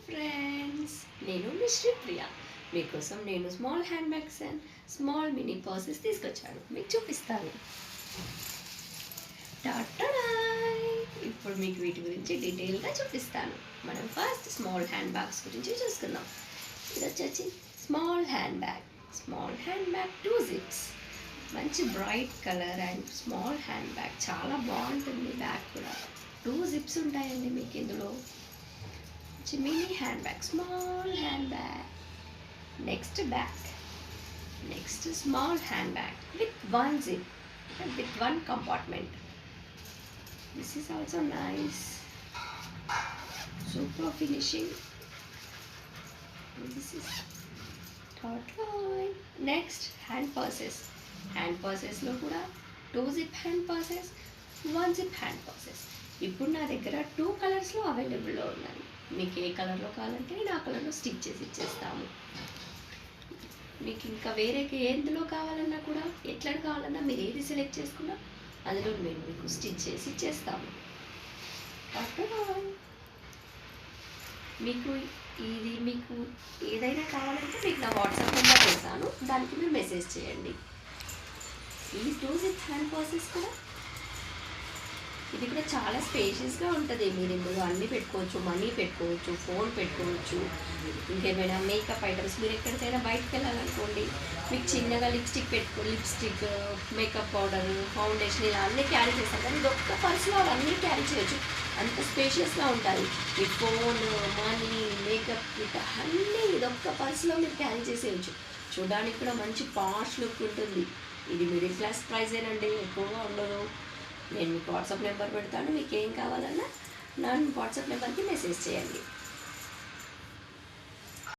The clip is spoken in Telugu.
ఫ్రెండ్స్, నేను మీ శ్రీప్రియ. మీకోసం నేను small hand bags and small mini purses తీసుకొచ్చాను. మీకు చూపిస్తాను. టాటాయ్! ఇప్పుడు మీకు వీటి గురించి డీటెయిల్గా చూపిస్తాను. మనం ఫస్ట్ స్మాల్ హ్యాండ్ బ్యాగ్స్ గురించి చూసుకుందాం. ఇది వచ్చేసి small hand bag. Small hand bag 2 zips. మంచి bright colour and small hand bag. చాలా బాగుంటుంది. బ్యాగ్ కూడా 2 zips ఉంటాయండి మీకు ఇందులో. mini handbag, small handbag. Next bag. Next small handbag with 1 zip and with 1 compartment. This is also nice. Super finishing. This is third line. Next hand purses. Hand purses lo kuda 2 zip hand purses, 1 zip hand purses. ఇప్పుడు నా దగ్గర 2 కలర్స్లో అవైలబుల్లో ఉన్నాయి. మీకు ఏ కలర్లో కావాలంటే నేను ఆ కలర్లో స్టిచ్ చేసి ఇచ్చేస్తాము. మీకు ఇంకా వేరే ఎందులో కావాలన్నా కూడా ఎట్లా కావాలన్నా మీరు ఏది సెలెక్ట్ చేసుకున్నా అందులో మేము మీకు స్టిచ్ చేసి ఇచ్చేస్తాము. మీకు ఏదైనా కావాలంటే మీకు నా వాట్సాప్ నెంబర్ చేస్తాను. దానికి మీరు మెసేజ్ చేయండి. ఈ 2 zip హ్యాండ్ పర్సెస్ కూడా ఇది కూడా చాలా స్పేషియస్గా ఉంటుంది. మీరు ఇందులో అన్నీ పెట్టుకోవచ్చు. మనీ పెట్టుకోవచ్చు, ఫోన్ పెట్టుకోవచ్చు, ఇంకేమైనా మేకప్ ఐటమ్స్. మీరు ఎక్కడికైనా బయటకు వెళ్ళాలనుకోండి, మీకు చిన్నగా లిప్స్టిక్, మేకప్ పౌడర్, ఫౌండేషన్ ఇలా అన్నీ క్యారీ చేస్తాం. కానీ ఇది ఒక్క పర్సులో అవన్నీ క్యారీ చేయొచ్చు. అంత స్పేషియస్గా ఉంటుంది. మీ ఫోన్, మనీ, మేకప్ కిట్ అన్నీ ఇదొక్క పర్సులో మీరు క్యారీ చేసేయచ్చు. చూడడానికి కూడా మంచి పాష్ లుక్ ఉంటుంది. ఇది మిడిల్ క్లాస్ ప్రైజేనండి, ఎక్కువగా ఉండదు. నేను మీకు వాట్సాప్ నెంబర్ పెడతాను. మీకు ఏం కావాలన్నా నా వాట్సాప్ నెంబర్కి మెసేజ్ చేయండి.